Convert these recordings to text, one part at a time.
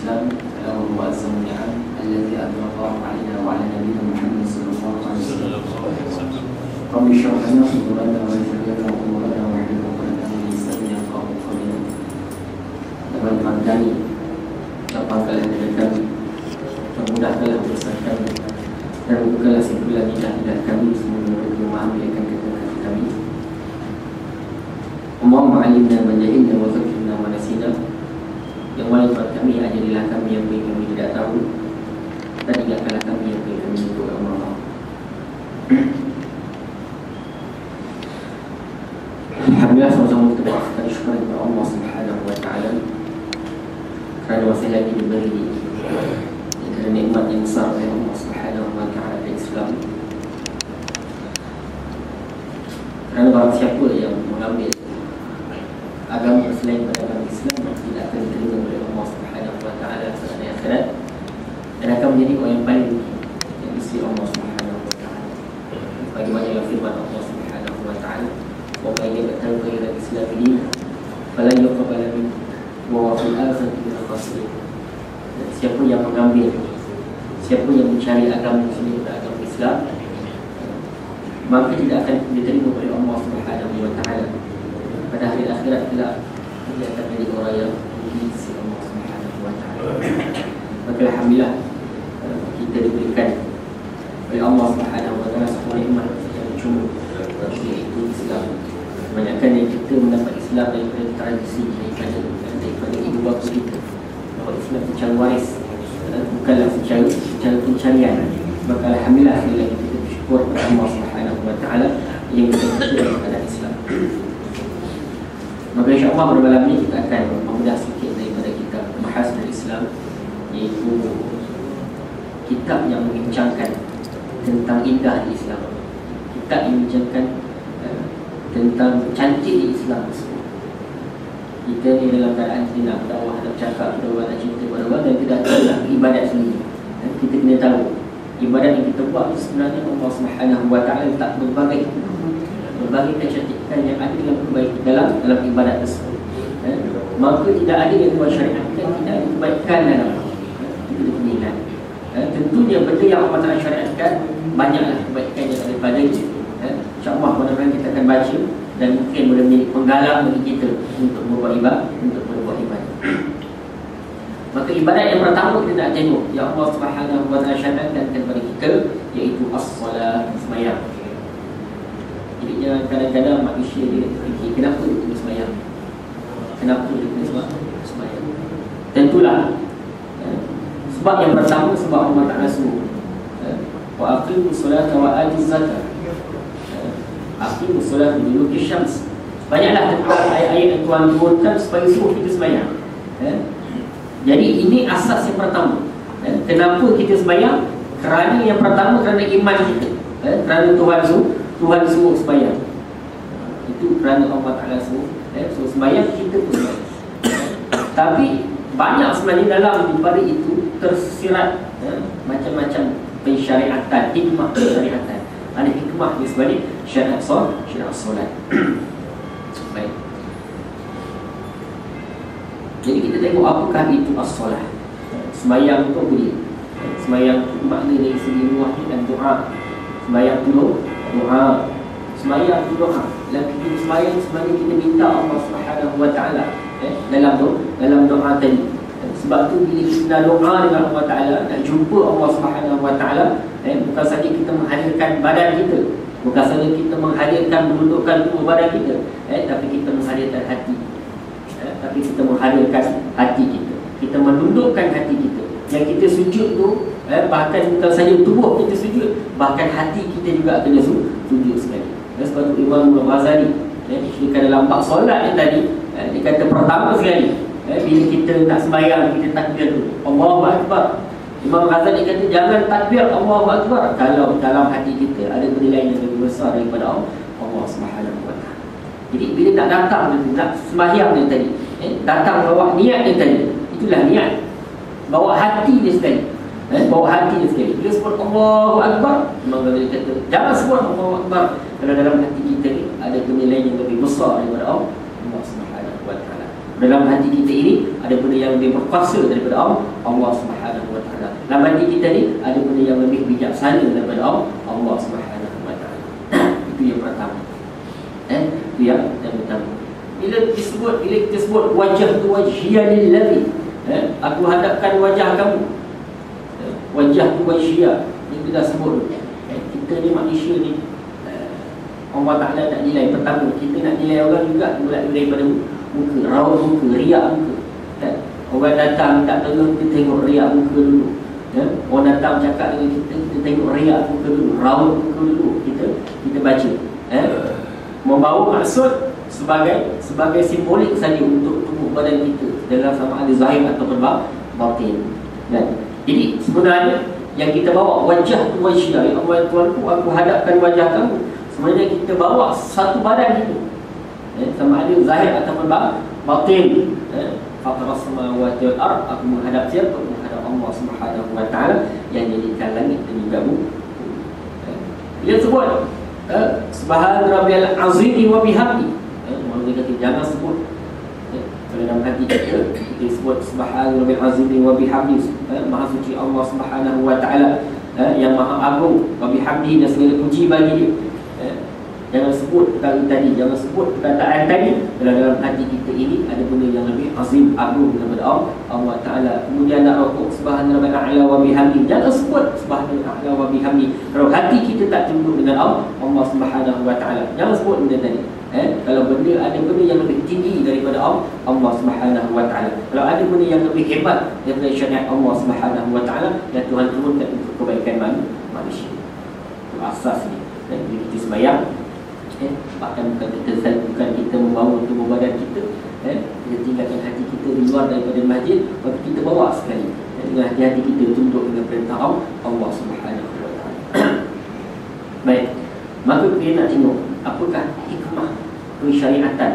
الإسلام ألا وهو أعظم النعم الذي أنعم الله علينا وعلى نبينا محمد صلى الله عليه وسلم. رب اشرح لنا صدورنا ويسر لنا أمورنا واحلل عقدة من لساني يفقهوا قولنا. Teman-teman kami, lapangkanlah dada kami, permudahkanlah urusan kami, dan bukalah simpulan lidah kami semua bagi memahami akan kata-kata kami. Allahumma alimna man jahilna wa zakkirna ma nasina. Yang wali Tuhan kami, ajarilah kami yang kami tidak tahu, dan ingatkanlah kami yang kami lupa. Allah. Alhamdulillah, sama-sama kita bersyukur kepada Allah Subhanahu wa taala kerana masih lagi diberi kerana nikmat yang besar oleh Allah Subhanahu wa taala di Islam. Kerana barang siapa yang mengambil agama selain pada agama Islam tidak akan diterima oleh Allah Subhanahu wa taala pada akhirat, dan akan menjadi orang yang paling rugi yang isi Allah Subhanahu wa taala. Bagaimana yang firman Allah Subhanahu wa taala, wa man yabtaghi ghayra al-islam dinan falan yuqbala minhu wa huwa fil akhirati minal khasirin. Siapa yang mengambil, siapa yang mencari agama selain agama Islam, maka tidak akan diterima oleh Allah Subhanahu wa taala. Pada hari akhirat kelak dia akan menjadi orang yang diisi Allah Subhanahu wa taala. Maka alhamdulillah kita diberikan oleh Allah Subhanahu wa taala satu nikmat yang cuma, iaitu Islam. Kebanyakan yang kita mendapat Islam daripada tradisi, daripada ibu bapa kita. Bahawa Islam secara waris, bukanlah secara pencarian. Maka alhamdulillah kita bersyukur kepada Allah Subhanahu wa taala yang kita kepada Islam. Maka insyaAllah pada malam ini kita akan membedah sikit daripada kitab Mahasin Islam, iaitu kitab yang membincangkan tentang indah di Islam, kitab yang membincangkan tentang cantik di Islam tersebut. Kita ni dalam keadaan kita nak berdakwah, nak cakap, berdakwah, nak cerita pada orang, dan kita nak ibadat sendiri. Kita kena tahu ibadat yang kita buat itu sebenarnya Allah Subhanahu wa taala letak berbagai kecantikan yang ada dalam kebaikan dalam ibadat tersebut. Maka tidak ada yang Tuhan syariatkan, tidak ada kebaikan dalam itu dipilihkan. Tentunya benda yang Allah Ta'ala syariatkan banyaklah kebaikan yang ada padanya. InsyaAllah mudah-mudahan kita akan baca dan mungkin boleh menjadi penggalang bagi kita untuk berbuat ibadah. Maka ibadat yang pertama kita nak tengok yang Allah Subhanahu wa taala syariatkan kepada kita, iaitu as-solat, sembahyang. Jadi jangan kadang-kadang manusia dia fikir kenapa dia kena sembahyang, kenapa dia kena sembahyang. Tentulah sebab yang pertama, sebab Allah Ta'ala suruh wa aqimus solata wa atuz zakat. Aqimus solata liduluki syams. Banyaklah ayat-ayat yang Tuhan turunkan supaya suruh kita sembahyang. Jadi ini asas yang pertama. Kenapa kita sembahyang? Kerana yang pertama, kerana iman kita, kerana Tuhan suruh sembahyang. Itu kerana Allah Ta'ala suruh. So sembahyang kita pun sembahyang. Tapi banyak sebenarnya dalam daripada itu tersirat macam-macam pensyariatan, hikmah pensyariatan. Ada hikmah di sebalik syariat solat. Baik. Jadi kita tengok apakah itu as-solat. Sembahyang itu apa dia? Sembahyang itu makna dari segi luah dan doa. Sembahyang itu doa. Sembahyang itu doa. Dan kita sembahyang sebenarnya kita minta Allah Subhanahu wa taala dalam doa tadi. Sebab tu bila kita doa dengan Allah Ta'ala, nak jumpa Allah Subhanahu wa taala, bukan saja kita menghadirkan badan kita, bukan saja kita menghadirkan menundukkan tubuh badan kita, tapi kita menghadirkan hati. Tapi kita menghadirkan hati kita, kita menundukkan hati kita. Yang kita sujud tu, bahkan bukan saja tubuh kita sujud, bahkan hati kita juga kena sujud sekali. Sebab tu Imam Ghazali ceritakan dalam bab solat yang tadi, dia kata pertama sekali bila kita nak sembahyang, kita takbir dulu, Allahu Akbar. Imam Ghazali kata jangan takbir Allahu Akbar kalau dalam hati kita ada benda lain yang lebih besar daripada Allah Subhanahu wa taala. Jadi bila nak datang, nak sembahyang yang tadi, datang bawa niat yang tadi, itulah niat. Bawa hati dia sekali, bawa hati dia sekali. Bila sebut Allahu Akbar, Imam Ghazali kata jangan sebut Allahu Akbar kalau dalam hati kita ni ada benda lain yang lebih besar daripada Allah Subhanahu wa taala. Dalam hati kita ini ada benda yang lebih berkuasa daripada Allah Subhanahu wa taala. Dalam hati kita ni ada benda yang lebih bijaksana daripada Allah Subhanahu wa taala. Itu yang pertama. Itu yang pertama. Bila kita sebut wajah tu wajhiya lillazi, aku hadapkan wajah kamu. Wajah tu wajhiya. Ini kita sebut. Kita ni manusia ni, Allah Ta'ala nak nilai. Pertama, kita nak nilai orang juga mulai daripada muka, raut muka, riak muka. Orang datang tak tolong, kita tengok riak muka dulu. Orang datang cakap dengan kita tengok riak muka dulu, raut muka dulu. Kita baca. Membawa maksud sebagai simbolik saja untuk tubuh badan kita, dalam sama ada zahir ataupun batin. Jadi sebenarnya yang kita bawa wajah tu wajah, ya Allah Tuhanku, aku hadapkan wajah kamu. Sebenarnya kita bawa satu badan kita, sama ada zahir ataupun batin. Fataras samawati wal ard, aku menghadap siapa? Menghadap Allah Subhanahu wa taala yang jadikan langit dan juga bumi. Dia sebut subhana rabbiyal azim wa bihamdi. Maksudnya kata jangan sebut dalam hati kita sebut subhana rabbiyal azim wa bihamdi, maha suci Allah Subhanahu wa taala yang maha agung, wa bihamdi, dan segala puji bagi dia. Jangan sebut perkara tadi, jangan sebut perkataan tadi. Dalam hati kita ini ada benda yang lebih azim, agung daripada Allah Ta'ala. Kemudian nak rokok subhana rabbiyal a'la wa bihamdi, jangan sebut subhana rabbiyal a'la wa bihamdi. Kalau hati kita tak tunduk dengan Allah Subhanahu wa taala, jangan sebut benda tadi. Kalau benda ada benda yang lebih tinggi daripada Allah Subhanahu wa taala, kalau ada benda yang lebih hebat daripada syariat Allah Subhanahu wa taala, dan Tuhan turunkan untuk kebaikan manusia. Itu asasnya. Dan bila kita sembahyang, bahkan bukan kita membawa tubuh badan kita, kita tinggalkan hati kita di luar daripada masjid, maka kita bawa sekali dengan hati-hati kita tunduk dengan perintah Allah Subhanahu wa taala. Baik, maka kita nak tengok apakah hikmah pensyariatan,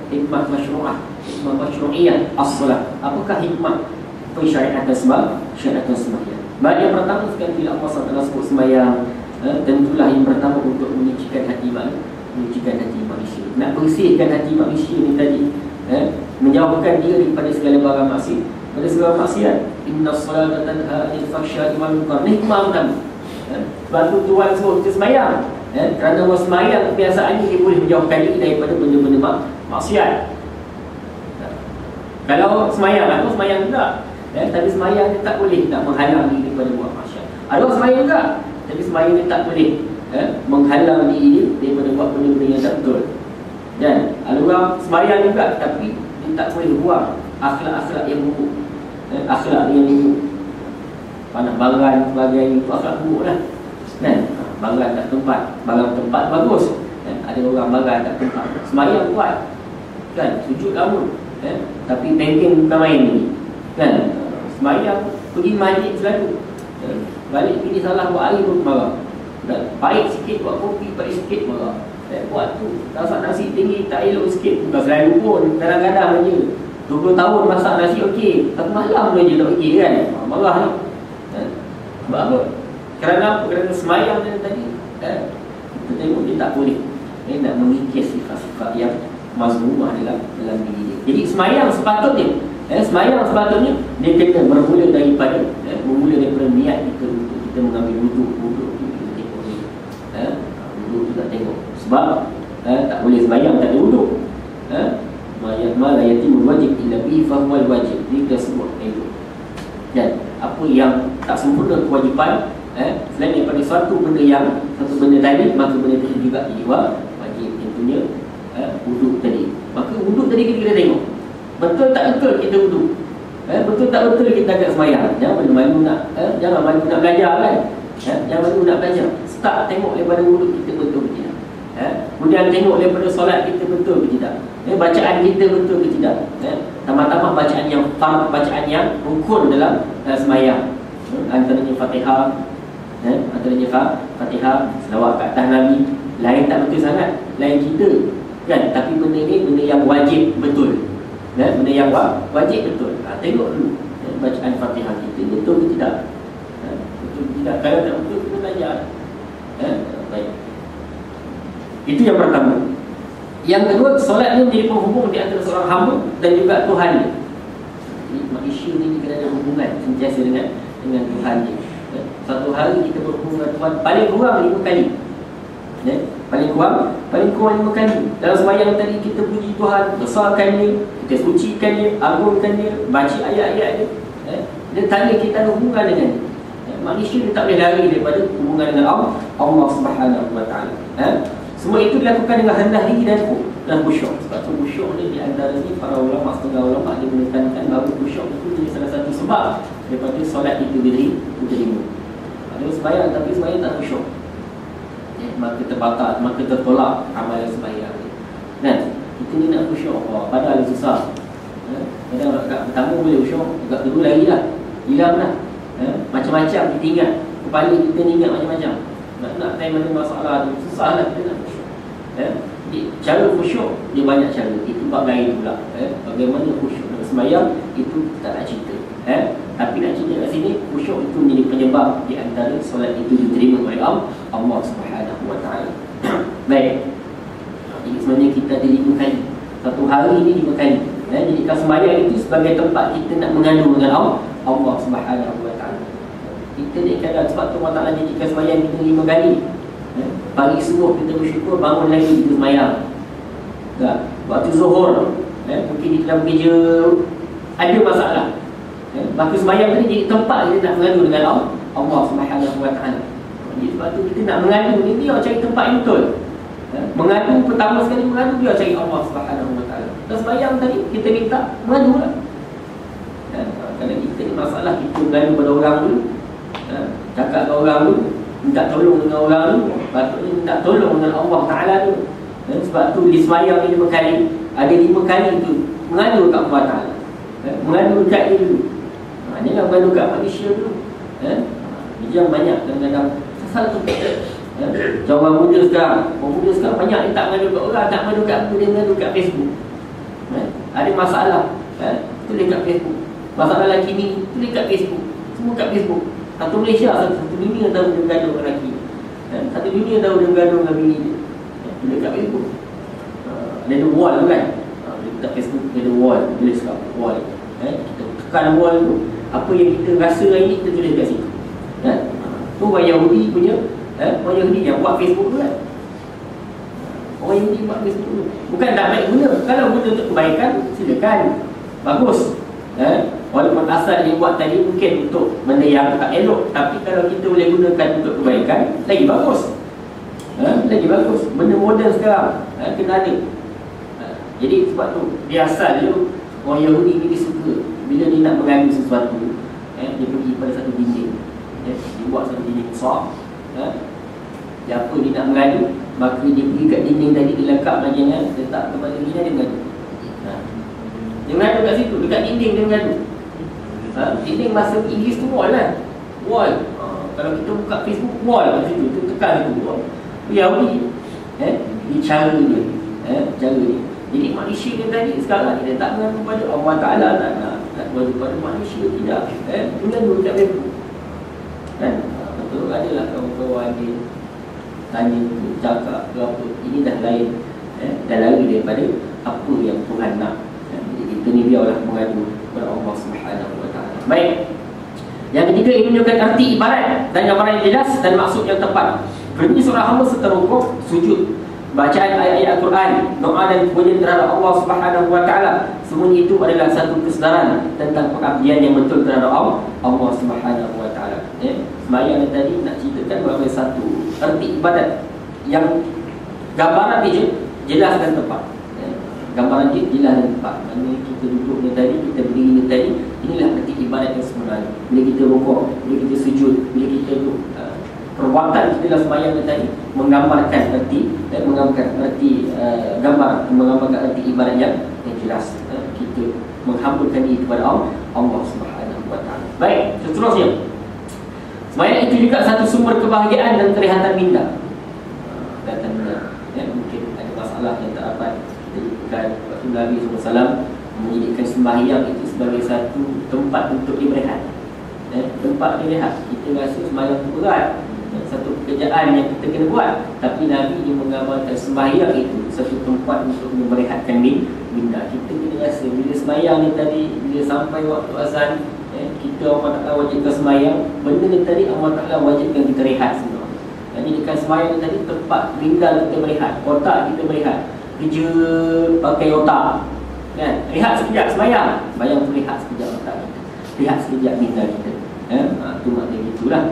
hikmah masyru'ah, hikmah masyru'iyah as-salat. Apakah hikmah pensyariatan sembahyang? Baik, yang pertama sekali bila Allah SWT sebut sembahyang, tentulah yang pertama untuk menyucikan hati manusia, nak bersihkan hati manusia ni tadi, menjauhkan dia daripada segala barang maksiat. Inna salata tanha 'anil fahsya'i wal munkar. Hikmah utama. Sebab tu Tuhan suruh kita sembahyang, kerana orang sembahyang kebiasaannya dia boleh menjauhkan diri daripada benda-benda maksiat. Kalau sembahyang, ada sembahyang juga, tapi sembahyang dia tak boleh nak menghalang diri daripada buat maksiat. Ada orang sembahyang juga, tapi sembahyang dia tak boleh menghalang diri dia daripada buat benda-benda yang tak betul. Dan ada orang sembahyang juga, tapi dia tak boleh buang akhlak-akhlak yang buruk, akhlak yang buruk, panah baran sebagainya, itu akhlak buruk lah. Baran tak tempat, barang tempat bagus, ada orang baran tak tempat, sembahyang buat, sujud lama, tapi banking bukan main ni, sembahyang pergi masjid selalu, balik pergi salah buat hari pun marah, baik sikit buat kopi, baik sikit marah, buat tu masak nasi tinggi tak elok sikit, bukan selalu pun, kadang-kadang je 20 tahun masak nasi okey, satu malam je tak okey kan, marah ni. Sebab apa? Kerana sembahyang tadi, kita tengok dia tak boleh nak mengikis sifat-sifat yang mazmumah dalam diri dia. Jadi sembahyang sepatutnya dia kena bermula daripada niat kita untuk kita mengambil wuduk kita tengok ni, wuduk tu tak tengok, sebab tak boleh sembahyang tak ada wuduk. Ma la yatimul wajib illa bihi fa huwal wajib. Dia kita sebut itu. Dan apa yang tak sempurna kewajipan, selain daripada satu benda tadi, maka benda itu juga wajib. Tentunya wuduk tadi. Maka wuduk tadi kita tengok betul tak betul kita wuduk, betul tak betul kita agak sembahyang. Jangan malu nak belajar kan, jangan malu nak belajar. Start tengok daripada wuduk kita betul ke tidak, kemudian tengok daripada solat kita betul ke tidak, bacaan kita betul ke tidak, tambah-tambah bacaan yang fard, bacaan yang rukun dalam sembahyang, antaranya Fatihah, Fatihah, selawat ke atas Nabi. Lain tak betul sangat, lain kita kan, tapi benda ni benda yang wajib betul, benda yang wajib betul. Tengok dulu bacaan Fatihah kita betul ke tidak, betul ke tidak. Kalau tak betul kita belajar. Baik, itu yang pertama. Yang kedua, solat ni menjadi penghubung di antara seorang hamba dan juga Tuhan dia. Jadi manusia ni kena ada hubungan sentiasa dengan Tuhan dia. Satu hari kita berhubung dengan Tuhan paling kurang 5 kali. Paling kurang 5 kali. Dalam sembahyang tadi kita puji Tuhan, besarkan dia, kita sucikan dia, agungkan dia, baca ayat-ayat dia. Dia tanya kita ada hubungan dengan dia. Manusia dia tak boleh lari daripada hubungan dengan Allah Subhanahu Wa Taala. Semua itu dilakukan dengan rendah diri dan khusyuk. Sebab tu khusyuk ni di antara ni para ulama, setengah ulama dia menekankan bahawa khusyuk itu jadi salah satu sebab daripada solat itu diterima. Ada sembahyang tapi sembahyang tak khusyuk, maka terbakar, maka tertolak amalan sembahyang ni. Kan? Kita ni nak khusyuk, padahal susah. Kadang rakaat pertama boleh khusyuk, rakaat kedua lagi lah, hilang dah. Macam-macam kita ingat, kepala kita ni ingat macam-macam. Nak time ada masalah tu susah lah kita nak khusyuk. Jadi cara khusyuk dia banyak cara. Itu bab lain pula. Bagaimana khusyuk dalam sembahyang itu kita nak cerita. Tapi nak cerita kat sini, khusyuk itu menjadi penyebab di antara solat itu diterima oleh Allah Subhanahu Wa Taala. Baik. Jadi sebenarnya kita ada 5 kali. Satu hari ni 5 kali. Jadi kalau sembahyang itu sebagai tempat kita nak mengadu dengan Allah Subhanahu Wa Taala. Kita ni kadang sebab tu Allah Ta'ala jadikan sembahyang kita 5 kali. Pagi subuh kita bersyukur, bangun lagi kita sembahyang. Waktu zuhur, mungkin kita dah bekerja, ada masalah, maka sembahyang tadi jadi tempat kita nak mengadu dengan Allah Subhanahu Wa Taala. Jadi sebab tu kita nak mengadu ni, dia cari tempat yang betul. Mengadu pertama sekali, mengadu dia cari Allah Subhanahu Wa Taala. Dan sembahyang tadi kita minta mengadu lah. Kalau kita ni masalah, kita mengadu pada orang dulu, cakap dengan orang dulu, minta tolong dengan orang dulu, patutnya minta tolong dengan Allah Ta'ala dulu. Sebab tu di sembahyang ni 5 kali, ada 5 kali tu mengadu kat Allah Ta'ala, mengadu kat dia dulu. Jangan mengadu kat manusia dulu. Jangan banyak kadang-kadang asal tu kita. Orang muda sekarang banyak dia tak mengadu kat orang, tak mengadu kat apa, dia mengadu kat Facebook. Ada masalah, tulis kat Facebook. Masalah lelaki ni, tulis kat Facebook. Semua kat Facebook. Satu Malaysia, satu dunia tahu dia bergaduh dengan lelaki, satu dunia tahu dia bergaduh dengan bini dia. Tulis kat Facebook. Ada wall tu kan, dekat Facebook ada wall, tulis kat wall. Kita tekan wall tu, apa yang kita rasa hari ni kita tulis kat situ. Tu orang Yahudi punya, orang Yahudi yang buat Facebook tu kan. Orang Yahudi buat Facebook tu bukan tak baik guna. Kalau guna untuk kebaikan, silakan, bagus. Walaupun asal dia buat tadi mungkin untuk benda yang tak elok, tapi kalau kita boleh gunakan untuk kebaikan, lagi bagus. Lagi bagus. Benda moden sekarang kena ada. Jadi sebab tu dia asal dia, orang Yahudi ni dia suka bila dia nak mengadu sesuatu, dia pergi pada satu dinding, dia buat satu dinding besar. Apa dia nak mengadu, maka dia pergi kat dinding tadi, dia lengkap lagi dengan letak kepada dinding, dia mengadu. Dia mengadu kat situ, dekat dinding dia mengadu. Dinding masa Inggeris tu wall kan, wall. Kalau kita buka Facebook, wall kat situ, tu tekan situ wall. Yahudi, ini cara dia, cara dia. Jadi manusia dia tadi sekarang dia tak mengadu pada Allah Ta'ala, tak nak mengadu pada manusia, tidak. Mengadu kat Facebook. Betul, adalah kawan-kawan dia tanya, cakap ke apa, ini dah lain, dah lari daripada apa yang Tuhan nak. Jadi kita ni biarlah mengadu kepada Allah Subhanahu Wa Taala. Baik. Yang ketiga, ini menunjukkan arti ibarat dan gambaran yang jelas dan maksud yang tepat. Berdiri seorang hamba serta rukuk, sujud, bacaan ayat-ayat Al-Quran, doa dan pujian terhadap Allah Subhanahu Wa Taala, semuanya itu adalah satu kesedaran tentang pengabdian yang betul terhadap Allah Subhanahu Wa Taala. Sembahyang tadi nak ceritakan bahawa satu arti ibadat yang gambaran dia jelas dan tepat. Gambaran dia jelas dan tepat. Maksudnya kita duduk ni tadi, kita berdiri ni tadi, inilah arti ibadat yang sebenarnya. Bila kita rukuk, bila kita sujud, bila kita duduk, perbuatan kita dalam sembahyang ni tadi menggambarkan arti, menggambarkan arti menggambarkan arti ibadat yang jelas. Kita menghambakan diri kepada Allah Subhanahu Wa Taala. Baik, seterusnya, sembahyang itu juga satu sumber kebahagiaan dan kelihatan minda. Kelihatan minda. Mungkin ada masalah yang tak dapat dijadikan waktu Nabi SAW menjadikan sembahyang itu sebagai satu tempat untuk dia berehat. Tempat dia rehat. Kita rasa sembahyang itu berat, satu pekerjaan yang kita kena buat. Tapi Nabi dia menggambarkan sembahyang itu satu tempat untuk merehatkan minda. Kita kena rasa bila sembahyang ni tadi, bila sampai waktu azan, kita Allah Ta'ala wajibkan sembahyang, benda ni tadi Allah Ta'ala wajibkan kita rehat semua. Jadi dekat sembahyang ni tadi tempat minda kita berehat, otak kita berehat. Kerja pakai otak kan? Rehat sekejap sembahyang, sembahyang tu rehat sekejap otak kita, rehat sekejap minda kita. Tu maknanya gitulah.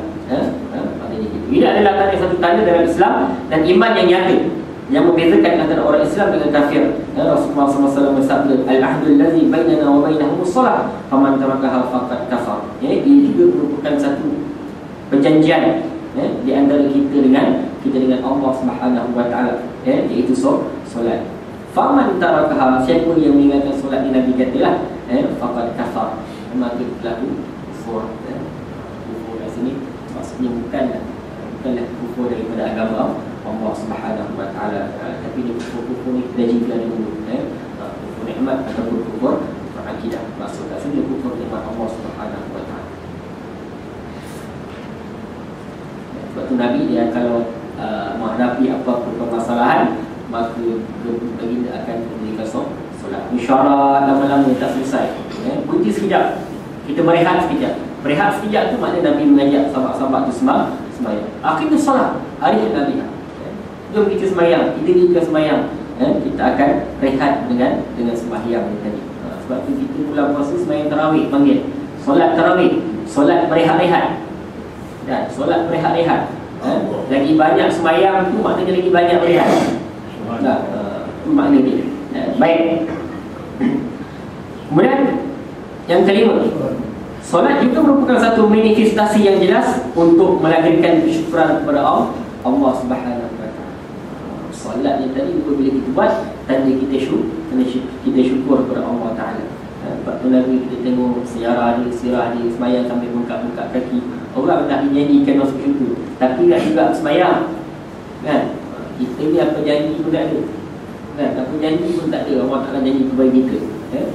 Maknanya gitu. Ini adalah satu tanda dalam Islam dan iman yang nyata yang membezakan antara orang Islam dengan kafir. Rasulullah SAW bersabda, al-ahdul ladzi bainana wa bainahumus salat, faman tarakaha faqad kafar. Ini juga merupakan satu perjanjian di antara kita dengan Allah Subhanahu wa taala, iaitu solat. Faman tarakaha, siapa yang meninggalkan solat ni, Nabi katalah faqad kafar, maka telah kufur. Kufur kat sini maksudnya bukanlah kufur daripada agama Allah Subhanahu wa taala, tapi dia kufur ni dah juga dulu, kufur nikmat ataupun kufur akidah. Maksud kat sini kufur nikmat Allah Subhanahu wa taala. Sebab tu Nabi dia kalau menghadapi apa-apa permasalahan, maka baginda akan memberikan solat. Musyarat lama-lama tak selesai, berhenti sekejap, kita berehat sekejap. Berehat sekejap tu maknanya Nabi mengajak sahabat-sahabat tu sembahyang. Akhirnya solat, hari Nabi, jom kita sembahyang, kita dirikan sembahyang, kita akan rehat dengan sembahyang ni tadi. Sebab tu kita bulan puasa sembahyang tarawih, panggil solat tarawih, solat berehat-rehat. Dan solat berehat-rehat, lagi banyak sembahyang tu maknanya lagi banyak berehat. Itu makna dia. Baik. Kemudian yang kelima, solat juga merupakan satu manifestasi yang jelas untuk melahirkan kesyukuran kepada Allah Subhanahu wa taala. Solat ni tadi bila kita buat, tanda kita syukur kepada Allah Taala. Sebab tu Nabi kita tengok sirah dia sembahyang sampai bengkak-bengkak kaki. Orang dah dinyanyikan masuk syurga, tapi tak juga sembahyang, kan? Kita ni apa janji pun tak ada, kan? Apa janji pun tak ada. Allah Ta'ala janji kepada kita,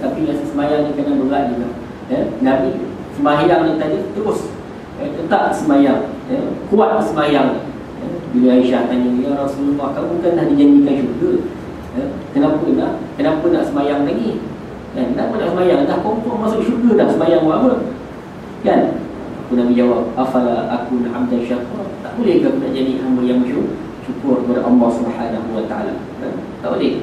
tapi rasa sembahyang ni kena berat juga. Nabi sembahyang ni tadi terus tetap sembahyang, kuat sembahyang. Bila Aisyah tanya, ya Rasulullah, kamu kan dah dijanjikan syurga, kenapa nak sembahyang lagi? Kenapa nak sembahyang? Dah confirm masuk syurga dah, sembahyang buat apa? Kan? Aku Nabi jawab, afala akun hamdan syakur, tak boleh ke aku nak jadi hamba yang syukur kepada Allah Subhanahu wa taala? Tak boleh.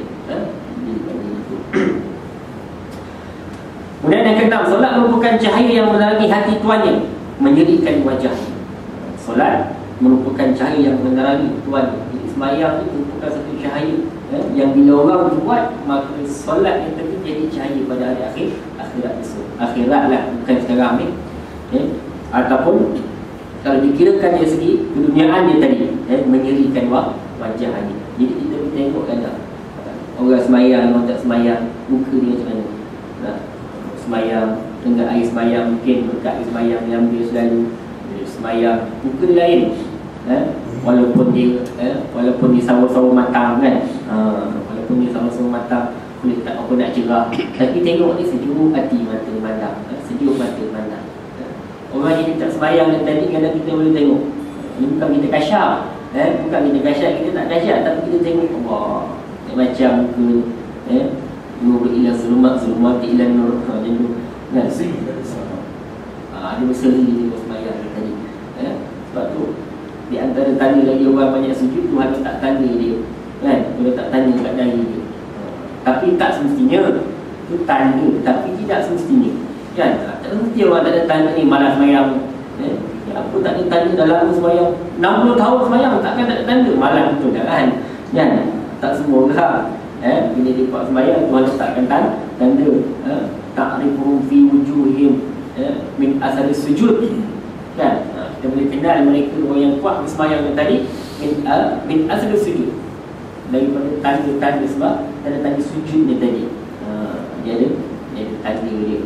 Kemudian yang keenam, solat merupakan cahaya yang menerangi hati tuannya, menyerikan wajahnya. Solat merupakan cahaya yang menerangi tuannya. Jadi sembahyang itu merupakan satu cahaya yang bila orang buat, maka solat yang tadi jadi cahaya pada hari akhirat esok. Akhirat lah, bukan sekarang ni. Ataupun kalau dikirakan dari segi keduniaan dia tadi, menyerikan wajahnya. Jadi kita tengokkan tak, orang sembahyang, orang tak sembahyang, muka dia macam mana. Sembahyang dengan air sembahyang, mungkin berkat air sembahyang yang dia selalu sembahyang, muka dia lain, walaupun dia sawa-sawa matang, kan? Walaupun dia sawa-sawa matang, kulit tak apa nak cerah, tapi tengok ni sejuk hati mata mandang, sejuk mata mandang. Orang yang tak sembahyang dan tadi kadang kita boleh tengok, ini bukan kita kasyaf, bukan kita kasyaf, kita tak kasyaf, tapi kita tengok Allah macam muka, nur ila zulumat ila nur, macam tu, kan? Dia berseri dia sembahyang tadi. Sebab tu di antara tanda lagi orang banyak sujud, Tuhan tak tanda dia, kan? Dia tak tanda kat dahi dia. Tapi tak semestinya itu tanda, tapi tidak semestinya, kan? Tak mesti orang tak ada tanda ni malas sembahyang. Apa tak ada tanda dalam sembahyang 60 tahun sembahyang, takkan tak ada tanda malas betul kan? Kan? Tak semua orang. Bila dia buat sembahyang, Tuhan letakkan tanda, ta'rifuhum fi wujuhihim min asal sujud, kan? Kita boleh kenal mereka orang yang kuat bersembahyang tadi min asal sujud, daripada tanda-tanda sebab tanda-tanda sujud dia tadi. Dia ada tanda dia,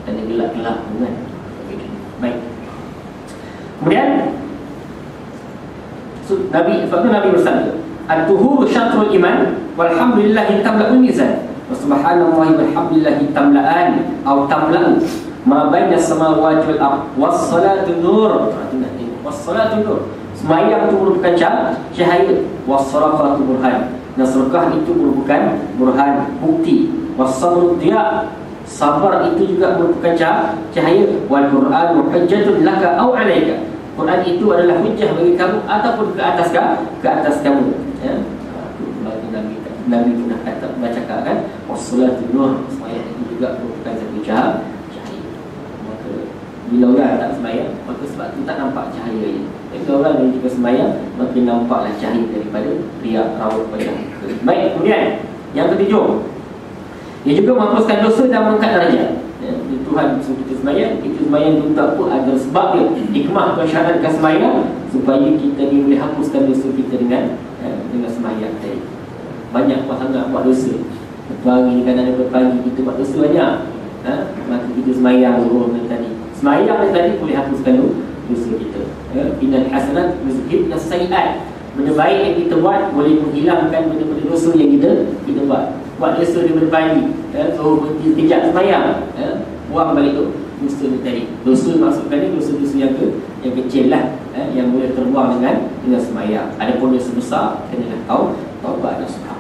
tanda gelap-gelap, kan? Baik. Kemudian Nabi bersabda, at-tuhuru syatrul iman walhamdulillahi tamla'ul mizan wa subhanallahi walhamdulillahi tamla'an atau tamla'u ma baina samawati wal ardh was salatu nur. Was salatu nur. Sembahyang itu merupakan cahaya. Was-sadaqatu burhan. Dan sedekah itu merupakan burhan, bukti. Was-sabru diya. Sabar itu juga merupakan cahaya. Wal Qur'anu hujjatun laka aw 'alaika. Quran itu adalah hujjah bagi kamu ataupun ke atas kamu. Ya. Nabi pernah baca kan, wassalatu nur. Sembahyang itu juga merupakan satu cahaya. Maka bila orang tak sembahyang, maka sebab itu tak nampak cahaya. Jika orang yang juga sembahyang, maka nampaklah cahaya daripada riak, raut, wajah. Baik, kemudian yang ketujuh, dia juga menghapuskan dosa dan mengangkat darjat. Ya, Tuhan suruh kita sembahyang, kita sembahyang untuk apa? Ada sebab dia, hikmah mensyaratkan sembahyang supaya kita ni boleh hapuskan dosa kita dengan sembahyang tadi. Banyak sangat buat dosa. Pagi kan ada pagi kita buat dosa banyak. Maka kita sembahyang zuhur tadi. Sembahyang tadi boleh hapuskan dosa kita. Innal hasanat yuzhibna sayyi'at. Benda baik yang kita buat boleh menghilangkan benda-benda dosa yang kita buat. Buat dosa daripada pagi, zuhur berhenti sekejap sembahyang, buang balik tu dosa tadi. Dosa maksudkan ni dosa-dosa yang kecil lah, yang boleh terbuang dengan sembahyang. Adapun dosa besar kenalah taubat dan sunnah.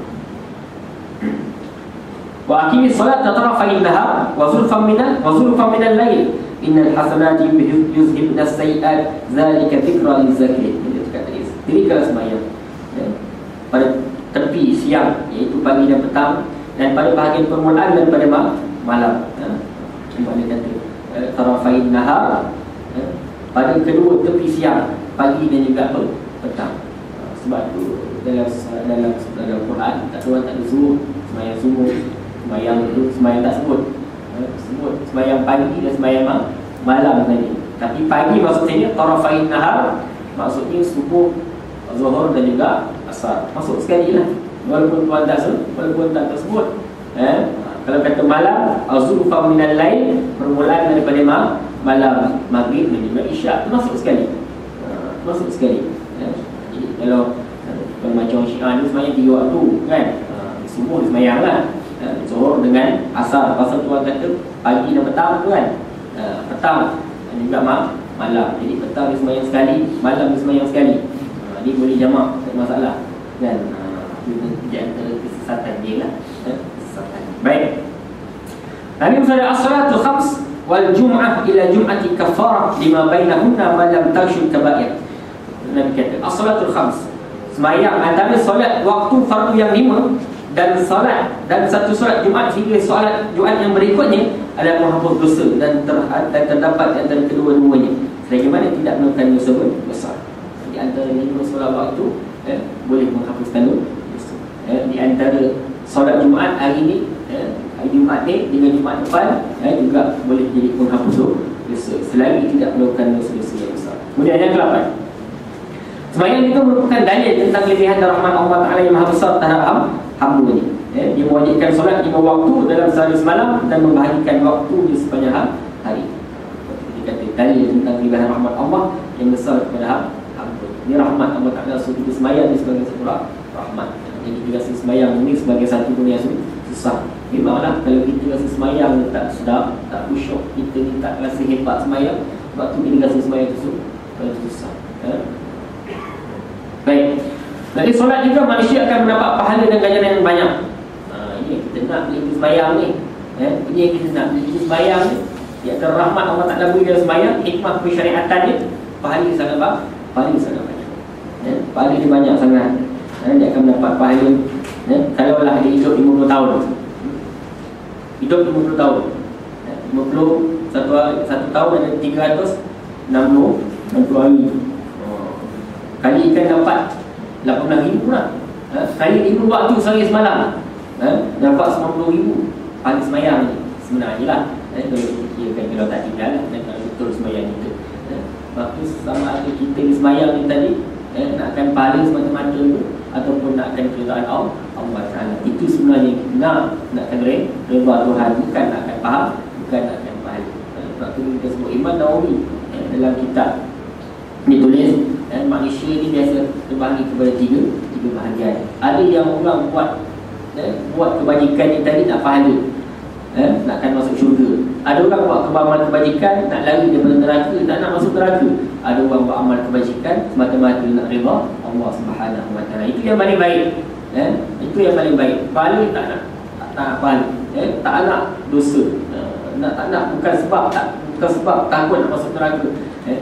Wa aqimi solat tatarafai nahar wa zulfan minal lail. Innal hasanati yuzhibna sayyi'at zalika dzikra lizakirin. Ini kata dia. Dirikanlah sembahyang pada tepi siang, iaitu pagi dan petang, dan pada bahagian permulaan daripada malam. Mana kata tarafain nahar, pada kedua tepi siang, pagi dan juga petang. Sebab tu dalam Quran tak ada zuhur, sembahyang zuhur, sembahyang tak sebut sembahyang pagi dan sembahyang malam tadi. Tapi pagi maksudnya tarafain nahar, maksudnya subuh, zuhur dan juga asar. Masuk sekali lah, walaupun Tuhan tak tersebut. Kalau kata malam, azulfa minal lail, permulaan daripada malam, maghrib dan juga isyak, itu masuk sekali. Jadi kalau macam Syiah ni sebenarnya 3 waktu kan, subuh sembahyang lah, zuhur dengan asar. Pasal Tuhan kata pagi dan petang tu kan, petang dan juga malam. Jadi petang dia sembahyang sekali, malam dia sembahyang sekali. Dia boleh jamak, tak masalah kan. Itu antara kesesatan dia lah, kesesatan. Baik, Nabi bersabda as-salatu khams wal jum'ah ila jum'ati kafarah lima bainahunna ma lam tashul kaba'ir. Nabi kata as-salatu khams, sembahyang antara solat waktu fardu yang 5 dan satu solat Jumaat hingga solat Jumaat yang berikutnya adalah menghapus dosa dan terdapat antara kedua-duanya sebagaimana tidak melakukan dosa besar. Di antara 5 solat waktu boleh menghapuskan dosa. Di antara solat Jumaat hari ini, hari Jumaat ni dengan Jumaat depan juga boleh jadi menghapus dosa selagi tidak melakukan dosa-dosa yang besar. Kemudian yang ke-8, sembahyang itu merupakan dalil tentang kelebihan dan rahmat Allah Ta'ala yang maha besar terhadap hamba ni. Dia mewajibkan solat 5 waktu dalam sehari semalam dan membahagikan waktu di sepanjang hari. Dia kata dalil tentang kelebihan rahmat Allah yang besar kepada hamba. Ini rahmat Allah Ta'ala suruh kita sembahyang ni sebagai satu rahmat. Jadi kita rasa sembahyang ni sebagai satu benda yang susah. Memanglah kalau kita rasa sembahyang ni tak sedap, tak khusyuk, kita ni tak rasa hebat sembahyang, sebab tu kita rasa sembahyang tu susah. Baik. Dari solat juga manusia akan mendapat pahala dan ganjaran yang banyak. Ini yang kita nak bila kita sembahyang ni. Ini yang kita nak bila kita sembahyang ni. Di antara rahmat Allah Ta'ala beri dalam sembahyang, hikmah persyariatan dia, pahala sangat banyak. Pahala dia banyak sangat. Dia akan mendapat pahala. Kalaulah dia hidup 50 tahun. Hidup 50 tahun. 50 satu tahun ada 360 hari. Kalikan dapat 80,000 lah. Kali 5 waktu sehari semalam, dapat 90,000 pahala sembahyang ni. Sebenarnya lah, kalau tak tinggal lah, kalau betul sembahyang kita, maka sama ada kita di sembahyang ni tadi, nakkan pahala semata-mata tu, ataupun nakkan keridaan Allah Ta'ala. Itu sebenarnya nakkan redha Tuhan, bukan nakkan faham, bukan nakkan pahala. Sebab tu kita sebut Imam Nawawi dalam kitab ditulis, manusia ni biasa terbahagi kepada tiga bahagian. Ada yang orang buat kebajikan ni tadi nak pahala, nakkan masuk syurga. Ada orang buat kebajikan nak lari daripada neraka, tak nak masuk neraka. Ada orang beramal kebajikan semata-mata nak redha Allah Subhanahu Wa Taala. Itu yang paling baik. Itu yang paling baik. Paling tak nak, tak paling, tak nak dosa. Tak nak bukan sebab takut nak masuk neraka,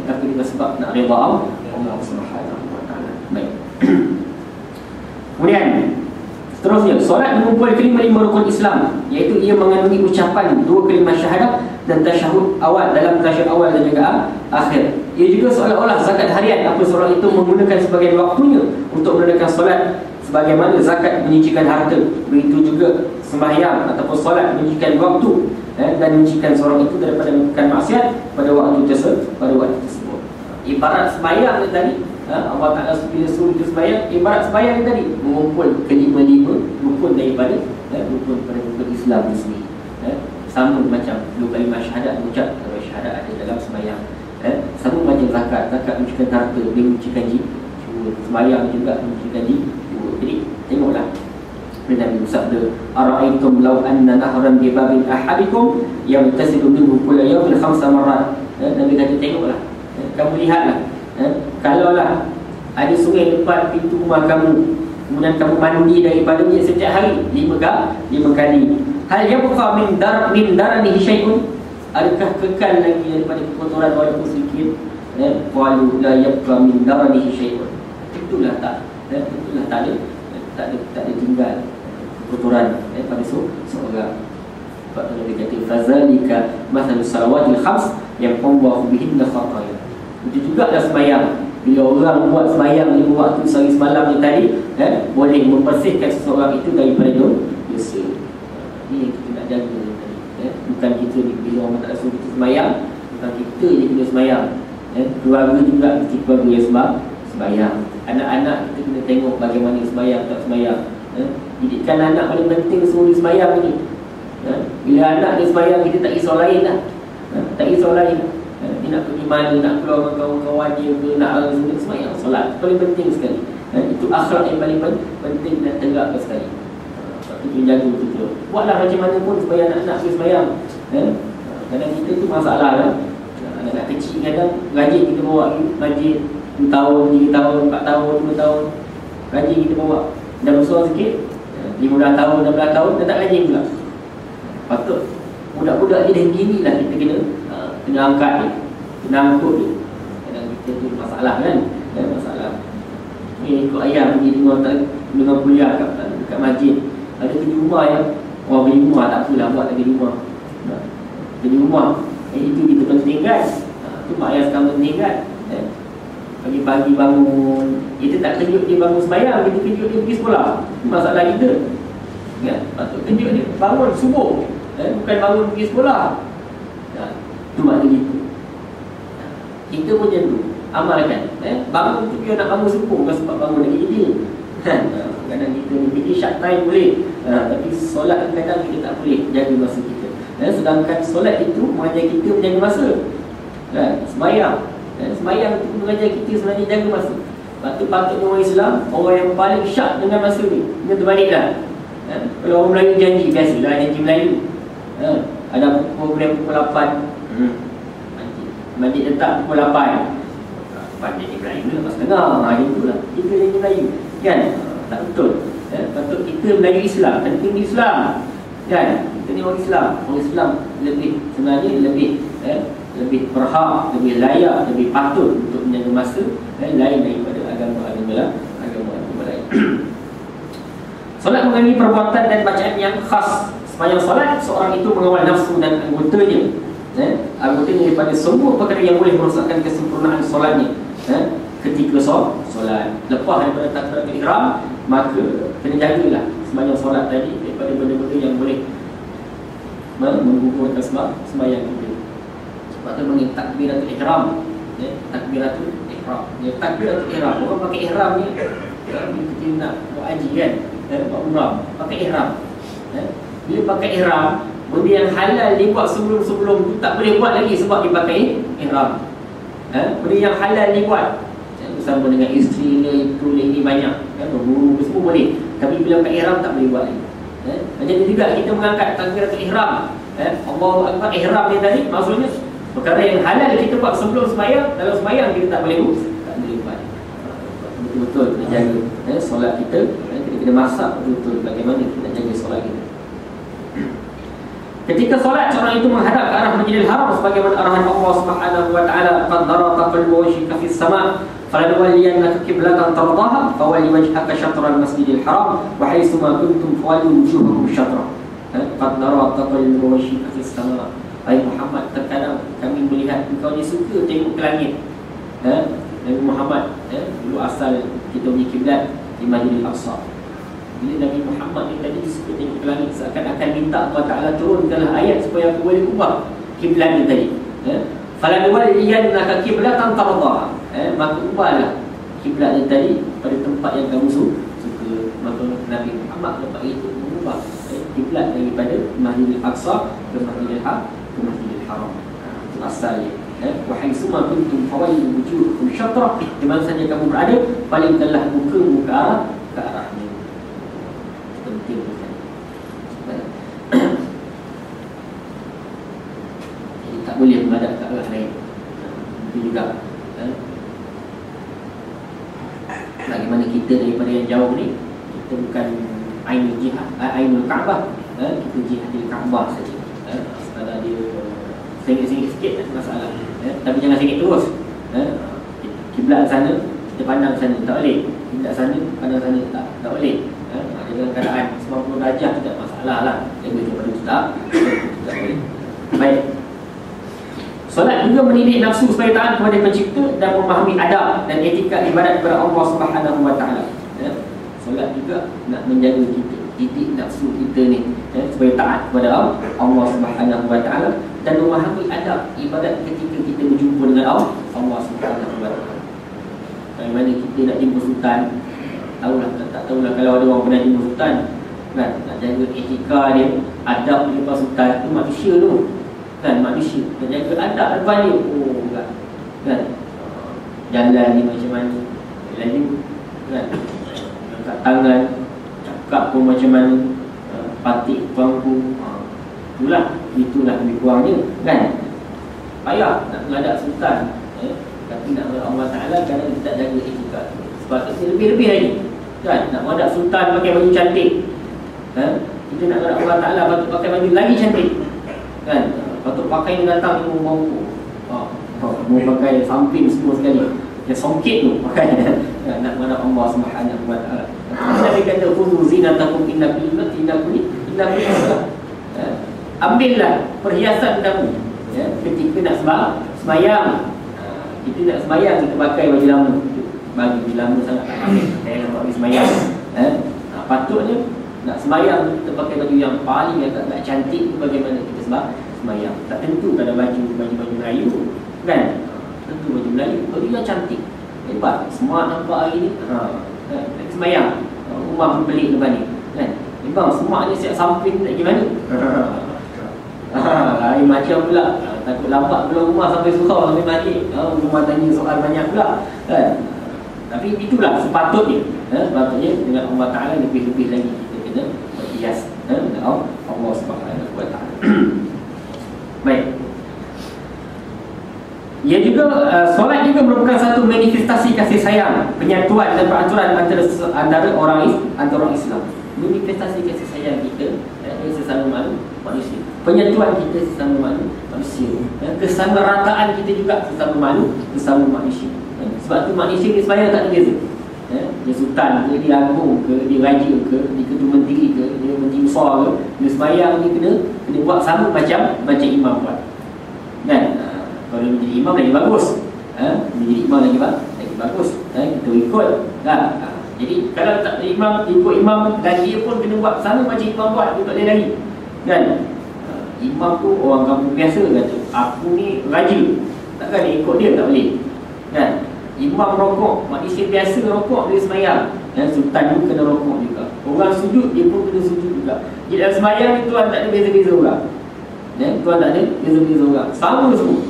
tapi dengan sebab nak redha Allah Subhanahu Wa Taala. Baik. Kemudian seterusnya, solat mengumpul kelima-lima rukun Islam, iaitu ia mengandungi ucapan dua kalimah syahadah dan tasyahud awal dalam tasyahud awal dan juga akhir. Ia juga seolah-olah zakat harian, apa seorang itu menggunakan sebagian waktunya untuk menunaikan solat sebagaimana zakat menyucikan harta. Begitu juga sembahyang ataupun solat menyucikan waktu, dan menyucikan seorang itu daripada melakukan maksiat pada waktu tersebut. Ibarat sembahyang tadi, Allah Ta'ala bila suruh itu sembahyang, ibarat sembahyang tadi mengumpul kelima-lima rukun daripada rukun Islam di sini. Sama macam dua kalimah syahadat ucap, kalau syahadat ada dalam sembahyang. Sama macam zakat menyucikan harta, dia menyucikan jiwa. Sembahyang juga menyucikan jiwa. Jadi tengoklah, Nabi bersabda, ara'aitum law anna nahran bi babin ahadikum yamtasilu minhu kulla yawmin 5 marrat. Nabi kata, tengoklah, kamu lihatlah, kalaulah ada sungai depan pintu rumah kamu, kemudian kamu mandi daripadanya setiap hari 5 kali, hal yabqa min daranihi syai'un, adakah kekal lagi daripada kotoran walaupun sedikit? Qalu la yabqa min daranihi syai'un. Itulah tak ada tinggal kotoran pada seorang. Sebab tu Nabi kata, fazalika mathalus salawatil khams yamhullahu bihinna khataya. Itu juga dah sembahyang. Bila orang buat sembahyang 5 waktu sehari semalam ni tadi, boleh membersihkan seseorang itu daripada dosa. Ini yang kita nak jaga tadi. Bukan kita ni, bila orang tak suruh kita sembahyang, bukan kita je kena sembahyang. Keluarga juga kita keluarga yang sembahyang. Anak-anak kita kena tengok bagaimana sembahyang tak sembahyang. Didikan anak paling penting suruh dia sembahyang ni. Bila anak dia sembahyang, kita tak risau lain lah. Tak risau lain. Dia nak pergi mana, nak keluar dengan kawan-kawan dia ke, nak sembahyang, sembahyang solat paling penting sekali. Itu akhlak yang paling penting dan tegakkan sekali. Itu jaga betul-betul. Buatlah macam mana pun supaya anak-anak dia sembahyang. Kadang kita tu masalah lah. Anak-anak kecil kadang rajin kita bawa masjid 2 tahun, 3 tahun, 4 tahun, 2 tahun, rajin kita bawa. Dah besar sikit, 15 tahun, 16 tahun, dah tak rajin pula. Patut budak-budak je dah gini lah kita kena angkat ni, kena angkut ni. Kadang kita tu masalah kan, masalah. Ni ikut ayah pergi dengan kuliah dekat masjid. Ada kerja rumah yang orang beli rumah, tak apalah buat lagi rumah. Kerja rumah, itu kita pentingkan. Tu mak ayah sekarang pentingkan. Pagi-pagi bangun, kita tak kejut dia bangun sembahyang, kita kejut dia pergi sekolah. Masalah kita. Patut kejut dia bangun subuh, bukan bangun pergi sekolah. Tu maknanya gitu. Kita pun macam tu, amalkan. Bangun tu biar nak bangun subuh, bukan sebab bangun lagi dia. Kadang kita ni pergi syak time boleh, tapi solat kadang kita tak boleh jaga masa kita. Sedangkan solat itu mengajar kita menjaga masa. Sembahyang itu mengajar kita sebenarnya jaga masa. Patutnya orang Islam, orang yang paling syak dengan masa ni, dia terbaliklah. Kalau orang Melayu janji, biasalah janji Melayu. Ada program pukul 8, Masjid tetap pukul 8. Janji Melayu ni 8.30. Macam tu lah, kita janji Melayu kan? Tak betul. Patut kita Melayu Islam, penting Islam kan? Kita ni orang Islam. Orang Islam sebenarnya lebih berhak, lebih layak, lebih patut untuk menjaga masa lain daripada agama-agama lain. Solat mengandungi perbuatan dan bacaan yang khas. Sepanjang solat, seorang itu mengawal nafsu dan anggotanya daripada semua perkara yang boleh merosakkan kesempurnaan solatnya. Ketika solat, lepas daripada takbiratul ihram, maka kena jagalah sepanjang solat tadi daripada benda-benda yang boleh menggugurkan sembahyang kita. Sebab tu panggil takbiratul ihram. Takbiratul ihram. Takbiratul ihram, orang pakai ihram ni kita nak buat haji kan, buat umrah, pakai ihram. Bila pakai ihram, benda yang halal dia buat sebelum tu tak boleh buat lagi sebab dia pakai ihram. Benda yang halal dia buat bersama dengan isteri dia, itu ini banyak kan, berburu semua boleh, tapi bila pakai ihram tak boleh buat lagi. Macam tu juga kita mengangkat takbiratul ihram. Allahu Akbar, ihram ni tadi maksudnya Perkara yang halal kita buat sebelum sembahyang, dalam sembahyang kita tak boleh buat. Betul-betul kena jaga solat kita. Kita kena masak betul-betul bagaimana kita nak jaga solat kita. Ketika solat, seorang itu menghadap ke arah Masjidil Haram sebagaimana arahan Allah Subhanahu wa taala, qad nara taqalluba wajhika fis sama' falanwalliyannaka qiblatan tardaha fawalli wajhaka syatral Masjidil Haram wa haitsu ma kuntum fawallu wujuhakum syatrah. Qad nara taqalluba wajhika fis sama'. Hai Muhammad, terkadang kami melihat engkau ni suka tengok ke langit. Nabi Muhammad dulu asal kita punya kiblat di Masjidil Aqsa. Bila Nabi Muhammad ni tadi suka tengok ke langit, seakan-akan minta Allah Ta'ala turunkanlah ayat supaya aku boleh ubah kiblat ni tadi. Falanwalliyannaka qiblatan tardaha. Maka ubahlah kiblat ni tadi pada tempat yang kamu suka. Maka Nabi Muhammad lepas itu mengubah kiblat daripada Masjidil Aqsa ke Masjidil Haram. Itu asalnya. Wahai semua kuntum fawallu wujuhakum syatrah, di mana saja kamu berada, palingkanlah muka-mu ke arahnya. Penting bukan? Jadi tak boleh menghadap ke arah lain. Itu juga bagaimana kita daripada yang jauh ni, kita bukan ainul jihad, ainul Kaabah, kita jihad di Kaabah saja. Sekadar dia sengit-sengit sikit tak masalah, tapi jangan sengit terus. Kiblat sana kita pandang sana tak boleh, kiblat sana pandang sana tak boleh. Dalam keadaan 90 darjah tidak masalah lah. Jaga daripada itu tak boleh. Baik. Solat juga mendidik nafsu supaya taat kepada pencipta dan memahami adab dan etika ibadat kepada Allah Subhanahu wa taala. Solat juga nak menjaga kita, didik nafsu kita ni supaya taat kepada Allah Subhanahu wa taala dan memahami adab ibadat ketika kita berjumpa dengan Allah Subhanahu wa taala. Bagaimana kita nak jumpa sultan, tahulah tak tahulah kalau ada orang pernah jumpa sultan kan, nak jaga etika dia, adab di depan sultan tu manusia tu kan, manusia nak jaga adab depan dia. Kan jalan ni macam mana, lalu kan angkat tangan, cakap pun macam mana, patik pangku, itulah lebih kurangnya kan. Payah nak menghadap sultan, tapi nak menghadap Allah Ta'ala kerana kita tak jaga etika. Sebab itu lebih-lebih lagi kan, nak menghadap sultan pakai baju cantik, kita nak menghadap Allah Ta'ala patut pakai baju lagi cantik kan, patut pakai ni datang ni mau pakai samping semua sekali, yang songkit tu pakai nak menghadap Allah Subhanahu wa taala. Nabi kata khudhu zinatakum inna kulli ambillah perhiasan kamu ketika nak sembahyang. Kita nak sembahyang, kita pakai baju lama, baju lama sangat tak pakai, yang nak sembahyang. Patutnya nak sembahyang kita pakai baju yang paling agak cantik tu. Bagaimana kita sembahyang? Tak tentu ada baju Melayu kan, tentu baju Melayu, baju yang cantik, hebat, smart nampak hari ni. Nak sembahyang, rumah pun pelik lepas ni kan, memang smart ni siap samping nak gimana. Lain macam pula, takut lambat pula rumah sampai surau sampai balik, rumah tanya soal banyak pula kan. Tapi itulah sepatutnya, sepatutnya dengan Allah Ta'ala lebih-lebih lagi kita kena berhias dengan Allah Subhanahu wa taala. Baik. Ia juga solat juga merupakan satu manifestasi kasih sayang, penyatuan dan peraturan antara orang Islam. Manifestasi kasih sayang kita sesama manusia, penyatuan kita sesama manusia, kesamarataan kita juga sesama manusia. Sebab tu manusia ni sebenarnya tak ada beza. Dia sultan ke, dia agung ke, dia raja ke, dia ketua menteri ke, dia menteri besar ke, dia sembahyang ni kena buat sama macam imam buat kan. Kalau menjadi imam lagi bagus, menjadi imam lagi bagus, kita ikut kan. Jadi kalau tak ada imam, ikut imam, dan dia pun kena buat sama macam imam buat, dia tak boleh lagi kan. Imam tu orang kampung biasa kata, aku ni raja, takkan dia ikut dia, tak boleh kan. Imam rokok, manusia biasa rokok, dia sembahyang, sultan pun kena rokok juga, orang sujud, dia pun kena sujud juga. Jadi dalam sembahyang ni Tuhan tak ada beza-beza orang, Tuhan tak ada beza-beza orang, sama semua.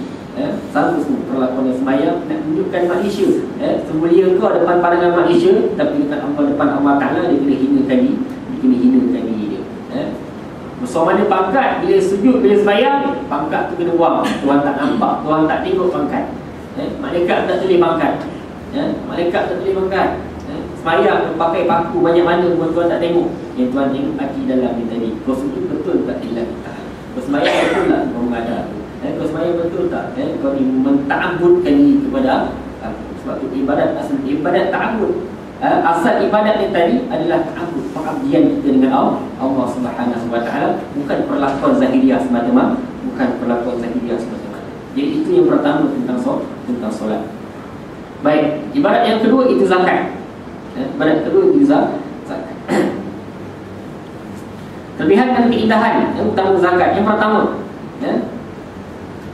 Sama semua perlakuan sembahyang nak tunjukkan manusia semulia kau depan pandangan manusia, tapi dekat Allah, depan Allah Ta'ala dia kena hinakan diri dia. Besar mana pangkat, bila sujud, bila sembahyang, pangkat tu kena buang. Tuhan tak nampak, Tuhan tak tengok pangkat. Malaikat tak tulis pangkat. Malaikat tak tulis pangkat. Sembahyang pakai paku banyak mana pun Tuhan tak tengok. Yang Tuhan tengok hati dalam ni tadi. Kau sujud betul tak ilah kita? Kau sembahyang betul tak kau mengadap? Kau sembahyang betul tak? Kau ni menta'abudkan diri kepada aku. Sebab tu ibadat asal ibadat ta'abud. Asal ibadat ni tadi adalah ta'abud, pengabdian kita dengan Allah Subhanahu wa taala, bukan perlakuan zahiriah semata-mata, bukan perlakuan zahiriah semata-mata. Jadi itu yang pertama tentang solat. Baik, ibadat yang kedua itu zakat. Ibadat kedua itu zakat. Kelebihan dan keindahan yang utama zakat. Yang pertama,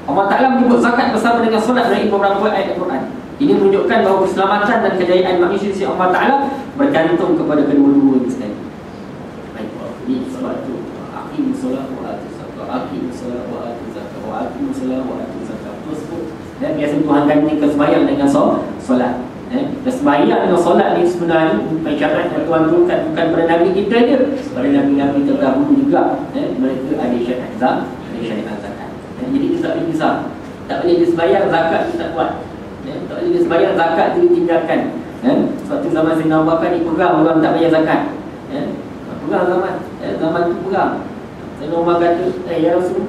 Allah Ta'ala menyebut zakat bersama dengan solat dalam beberapa ayat Al-Quran. Ini menunjukkan bahawa keselamatan dan kejayaan manusia di sisi Allah Ta'ala bergantung kepada kedua-dua ini sekali. Baik, ini sebab itu aqimus solat wa atuz zakat, aqimus solat wa atuz zakat, wa aqimus solat wa atuz zakat. Terus dan biasa Tuhan gantikan sembahyang dengan solat. Dan sembahyang dengan solat ni sebenarnya syarat yang Tuhan turunkan bukan pada Nabi kita je, pada Nabi-Nabi terdahulu juga. Mereka ada syariat zakat. Jadi kita tak boleh pisah. Tak boleh sembahyang, zakat kita tak buat. Tak boleh sembahyang, zakat tu ditinggalkan. Sebab tu zaman Sayyidina Abu Bakar dipegang orang tak bayar zakat. Pegang zaman tu pegang. Sayyidina Umar kata, ya Rasul,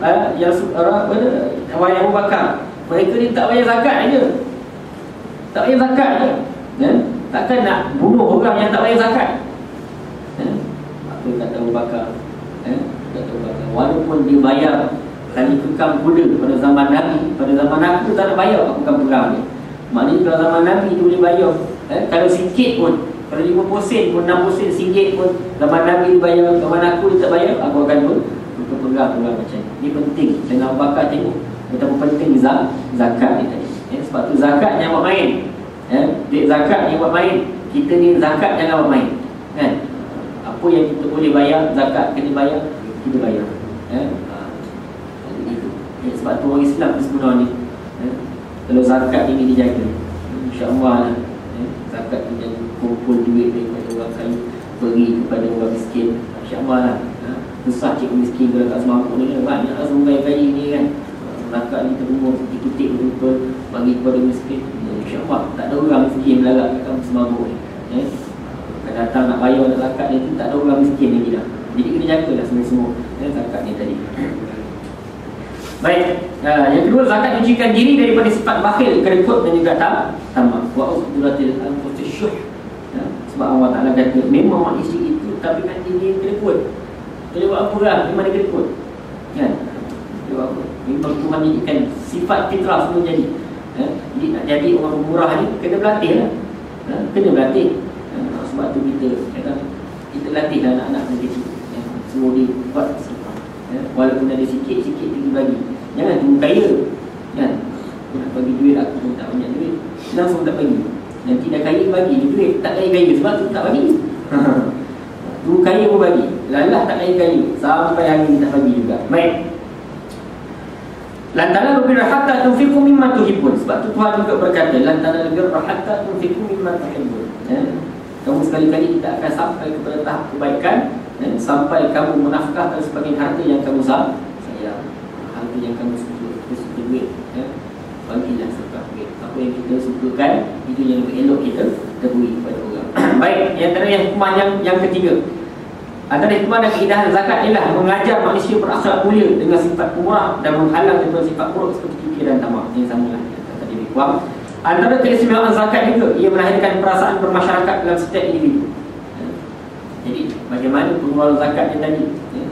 wahai Abu Bakar, mereka ni tak bayar zakat je. Tak bayar zakat je. Takkan nak bunuh orang yang tak bayar zakat? Apa kata Abu Bakar? Walaupun dia bayar tali kekang kuda pada zaman Nabi, pada zaman aku tak nak bayar, aku akan pegang dia. Maknanya kalau zaman Nabi tu boleh bayar, kalau sikit pun, kalau 50 sen pun, 60 sen, RM1 pun, zaman Nabi dia bayar, zaman aku dia tak bayar, aku akan pegang orang macam ni. Ini penting. Jangan Abu Bakar tengok betapa penting zakat ni tadi. Sebab tu zakat jangan buat main. Duit zakat jangan buat main. Kita ni zakat jangan buat main. Kan? Apa yang kita boleh bayar, zakat kena bayar, kita bayar. Sebab tu orang Islam sebenarnya kalau zakat ini dijaga, insya-Allah lah, zakat tu jangan kumpul duit daripada orang kaya beri kepada orang miskin, insya-Allah lah. Susah cikgu miskin kalau tak semampu ni, banyak lah orang kaya ni kan. Zakat ni terumur titik-titik betul bagi kepada miskin, insya-Allah tak ada orang miskin melarat kat kamu semampu ni. Akan datang nak bayar nak zakat ni tu tak ada orang miskin lagi dah. Jadi kena jagalah semua zakat ni tadi. Baik, yang kedua, zakat menyucikan diri daripada sifat bakhil, kerikut dan juga tamak. Wa uzduratil anfusyuh. Sebab Allah Ta'ala kata memang manusia itu tapi kan dia kerikut. Dia buat apa lah, memang dia kerikut. Kan? Dia buat apa? Memang Tuhan jadikan sifat fitrah semua jadi. Jadi nak jadi orang murah ni kena berlatih lah. Kena berlatih. Sebab tu kita latih anak-anak kecil. Semua dia buat. Walaupun ada sikit-sikit dia bagi. Jangan tunggu kaya. Kan? Aku nak bagi duit, aku pun tak banyak duit, langsung tak bagi. Nanti dah kaya bagi dia duit, tak kaya-kaya sebab tu tak bagi. Tunggu kaya pun bagi, lalah tak kaya-kaya sampai hari ni tak bagi juga. Baik. Lantana berbirra hatta tunfiqu mimma tuhibbun. Sebab tu Tuhan juga berkata lantana berbirra hatta tunfiqu mimma tuhibbun. Kamu sekali-kali tidak akan sampai kepada tahap kebaikan sampai kamu menafkahkan sebagian harta yang kamu sayang, harta yang kamu suka duit. Bagilah sedekah duit. Apa yang kita sukakan, itu yang lebih elok kita beri kepada orang. Baik, yang antara yang hukuman yang ketiga, antara hukuman dan keindahan zakat ialah mengajar manusia berakhlak mulia dengan sifat pemurah dan menghalang daripada sifat buruk seperti kikir dan tamak. Ini samalah yang tadi dikuang. Antara keistimewaan zakat juga, ia melahirkan perasaan bermasyarakat dalam setiap individu. Jadi bagaimana pengeluaran zakat ni tadi?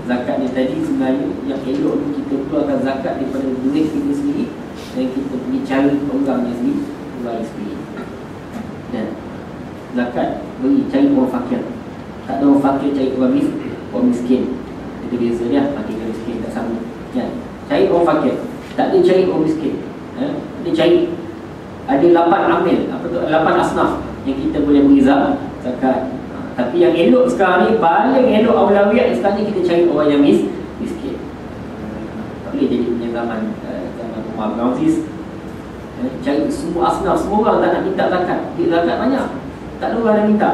Zakat ni tadi sebenarnya yang elok kita keluarkan zakat daripada duit kita sendiri dan kita pergi cari orang yang sendiri bagi sendiri. Dan zakat beri cari orang fakir. Tak ada orang fakir cari orang miskin. Itu biasa dia, fakir dan miskin tak sama. Ya. Cari orang fakir. Tak ada cari orang miskin. Dia cari ada 8 amil, apa tu, 8 asnaf yang kita boleh beri zakat. Tapi yang elok sekarang ni, paling elok awlawiyat sekarang ni kita cari orang yang miskin. Tak boleh jadi punya zaman Umar bin Aziz. Cari semua asnaf, semua orang tak nak minta zakat. Dia zakat banyak, tak ada orang yang minta.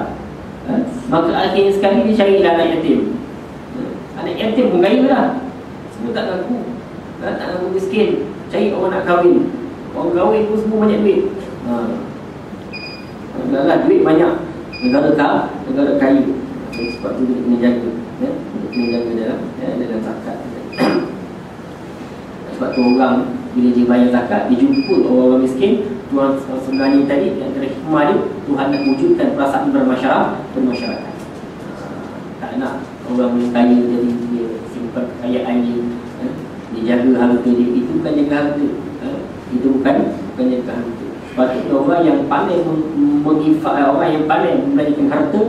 Maka akhirnya sekali dia cari anak yatim. Anak yatim pun kaya lah. Semua tak ngaku, tak ngaku miskin. Cari orang nak kahwin. Orang kahwin pun semua banyak duit. Dah duit banyak. Negara kaya. Sebab tu dia kena jaga. Dia kena jaga dalam zakat. Sebab tu orang bila dia bayar zakat, dia jumpa orang-orang miskin. Tuhan sebenarnya tadi antara hikmah dia, Tuhan nak wujudkan perasaan bermasyarakat. Tak nak orang yang kaya jadi dia simpan kekayaan dia, dia jaga harta dia. Itu bukan jaga harta, itu bukan jaga harta. Sepatutnya orang yang pandai menginfak, orang yang pandai membelanjakan harta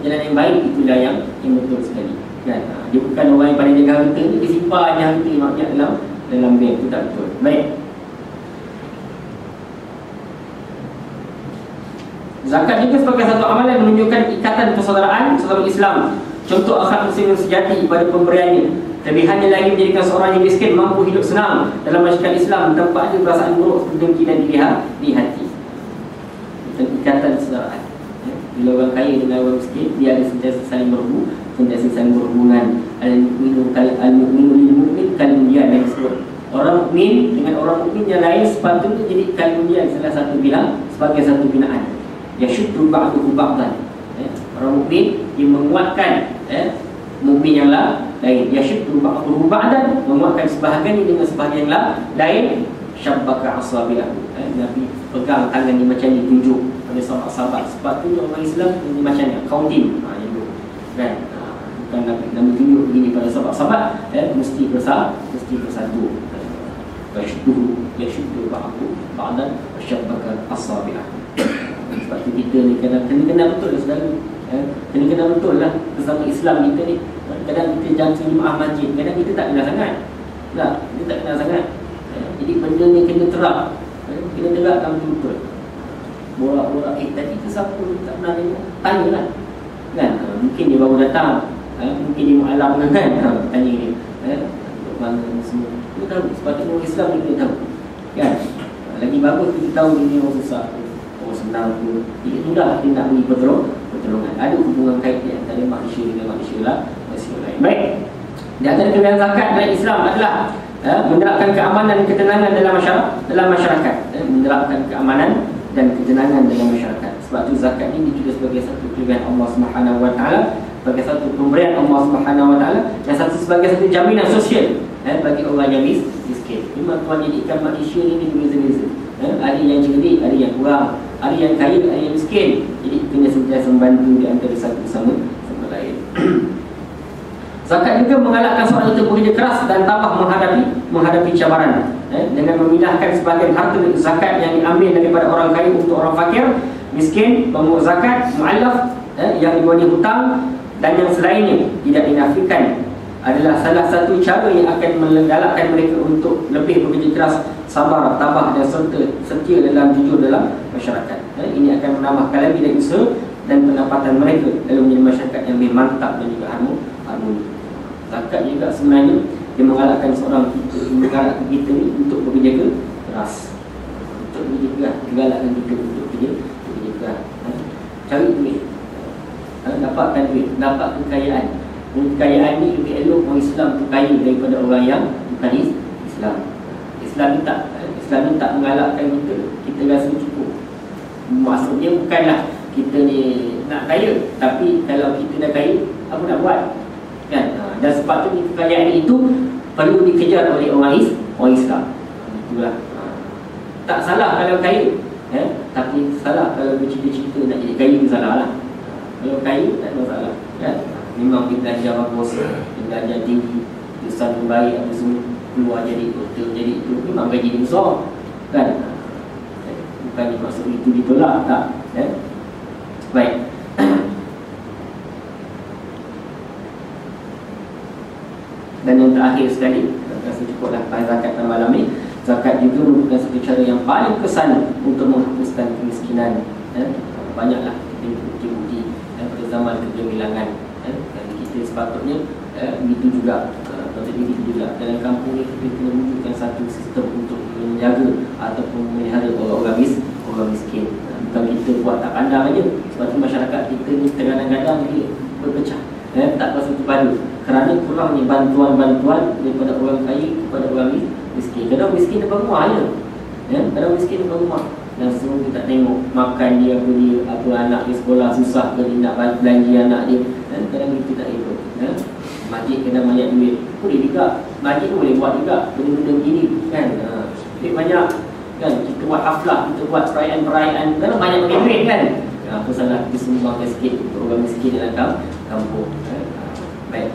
jalan yang baik, itulah yang betul sekali, kan? Dia bukan orang yang pandai jaga harta, dia simpan harta maknanya dalam bank, itu tak betul. Baik. Zakat juga sebagai satu amalan menunjukkan ikatan persaudaraan saudara Islam. Contoh akhlak muslim yang sejati pada pemberiannya. Kelebihannya lagi menjadikan seorang yang miskin mampu hidup senang dalam masyarakat Islam tanpa ada perasaan buruk, dengki dan di hati. Dan ikatan persaudaraan. Bila orang kaya dengan orang miskin, dia ada sentiasa saling berhubungan. Al-mu'minu lil-mu'min kal-bunyan yang disebut. Orang mukmin dengan orang mukmin yang lain sepatutnya jadi kal-bunyan, salah satu bilang sebagai satu binaan. Yashuddu ba'duhu ba'dan. Orang mukmin yang menguatkan mukmin yang lain. Yashuddu ba'duhu ba'dan, menguatkan sebahagian dengan sebahagian lain. Syabbaka asabi'ahu. Nabi pegang tangan ni macam ni, tunjuk pada sahabat-sahabat. Sepatutnya orang Islam ini macam ni, kauntin. Kan? Bukan Nabi tunjuk begini pada sahabat-sahabat, mesti bersatu. Yashuddu ba'duhu ba'dan syabbaka asabi'ahu. Sebab tu kita ni kena betul lah saudara. Kena betul lah bersama Islam kita ni. Kadang kita jam jemaah masjid, kadang kita tak kenal sangat. Kita tak kenal sangat. Jadi benda ni kena terap. Kena terapkan betul-betul. Borak-borak, tadi tu siapa tak pernah tengok, tanyalah. Kan? Mungkin dia baru datang, mungkin dia mu'alam kan, tanya dia. Mana semua. Kita tahu, sepatutnya orang Islam ni kena tahu. Kan? Lagi bagus kita tahu ini orang susah, senang pun, dia mudah dia nak beri pertolongan. Ada hubungan kait dia antara manusia dengan manusia lain. Baik. Di antara kelebihan zakat dalam Islam adalah menerapkan keamanan dan ketenangan dalam masyarakat. Menerapkan keamanan dan ketenangan dalam masyarakat. Sebab tu zakat ini juga sebagai satu kelebihan Allah Subhanahu Wa Taala, sebagai satu pemberian Allah Subhanahu Wa Taala, dan sebagai satu jaminan sosial bagi orang yang miskin. Memang Tuhan jadikan manusia ini berbeza-beza. Ada yang cerdik, ada yang kurang, ada yang kaya, ada yang miskin. Jadi kena sentiasa membantu di antara satu sama lain. Zakat juga mengalahkan seorang itu bekerja keras dan tabah menghadapi cabaran. Dengan memindahkan sebagian harta zakat yang diambil daripada orang kaya untuk orang fakir, miskin, pemungut zakat, mu'allaf, yang dibuat hutang dan yang selainnya tidak dinafikan, adalah salah satu cara yang akan menggalakkan mereka untuk lebih bekerja keras, sabar, tabah dan setia dalam jujur dalam masyarakat. Ini akan menambahkan lagi dari usaha dan pendapatan mereka dalam menjadi masyarakat yang lebih mantap dan juga harmoni. Zakat juga sebenarnya dia menggalakkan menggalakkan kita ni untuk bekerja keras, untuk bekerja keras, menggalakkan kita untuk bekerja keras. Cari duit, dapatkan duit, dapat kekayaan. Kekayaan ni lebih elok orang Islam tu kaya daripada orang yang bukan Islam. Islam ni tak menggalakkan kita rasa cukup. Maksudnya bukanlah kita ni nak kaya, tapi kalau kita dah kaya, apa nak buat? Kan? Dan sepatutnya kekayaan itu perlu dikejar oleh orang Islam. Itulah. Tak salah kalau kaya, tapi salah kalau bercita-cita nak jadi kaya, salah lah. Kalau kaya tak ada masalah, kan? Memang kita belajar bagus, kita belajar tinggi, usaha baik, apa semua, keluar jadi doktor, jadi itu, memang gaji dia besar, kan? Bukan maksud itu ditolak, tak? Baik. Dan yang terakhir sekali, rasa cukuplah pada zakat pada malam ni. Zakat juga merupakan satu cara yang paling kesan untuk menghapuskan kemiskinan. Banyaklah bukti-bukti pada zaman kegemilangan. Dan kita sepatutnya begitu juga. Begitu juga dalam kampung ni kita kena wujudkan satu sistem untuk menjaga ataupun memelihara orang miskin. Bukan kita buat tak pandang aja. Sebab tu masyarakat kita ni kadang-kadang dia berpecah, tak bersetu padu kerana kurang sedekah ni, bantuan-bantuan daripada orang kaya kepada orang miskin. Kadang miskin depan rumah je, ya? Kadang miskin depan rumah, langsung kita tengok makan dia, apa anak dia sekolah susah ke, dia nak belanja anak dia, dan kadang kita tak ikut, ya? Masjid kena banyak duit, boleh juga masjid tu boleh buat juga benda-benda begini kan. Duit banyak kan, kita buat haflah, kita buat perayaan-perayaan, kadang banyak pakai duit kan. Apa salah kita sumbangkan sikit untuk orang miskin dalam kampung. Baik,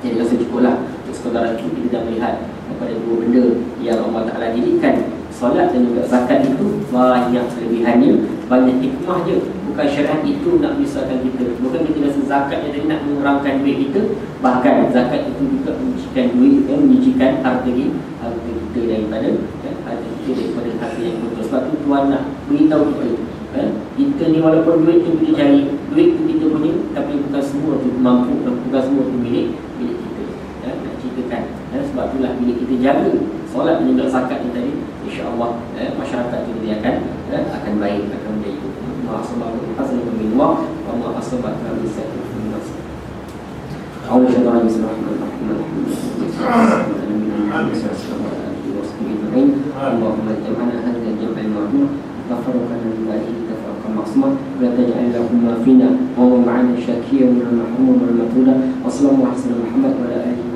jadi rasa cukuplah untuk sekadar itu. Kita dah melihat kepada dua benda yang Allah Ta'ala didikkan, solat dan juga zakat itu banyak kelebihannya, banyak hikmahnya. Bukan syariat itu nak menyusahkan kita, bukan kita rasa zakat yang nak mengurangkan duit kita. Bahkan zakat itu juga menyucikan duit, menyucikan harta kita daripada harta kita daripada harta yang kotor. Sebab itu Tuhan nak beritahu kita, kita ni walaupun duit tu kita cari, duit tu kita punya, tapi bukan semua tu mampu, bukan semua tu milik kita, nak ceritakan. Sebab itulah bila kita jaga solat dan juga zakat ni tadi, insya-Allah masyarakat kita dia akan baik, akan menjadi ma'asabatu hasanatu min Allah wa ma'asabatu bisakin min nafs. A'udzu billahi minasyaitonir rajim. Allahumma ij'alna hadha jam'an marhum غفرنا لله تفرق معصوما ولا تجعل لهما فينا وهو معنا شاكيا ولا محروما ولا مطرودا وصلى الله على محمد وعلى اله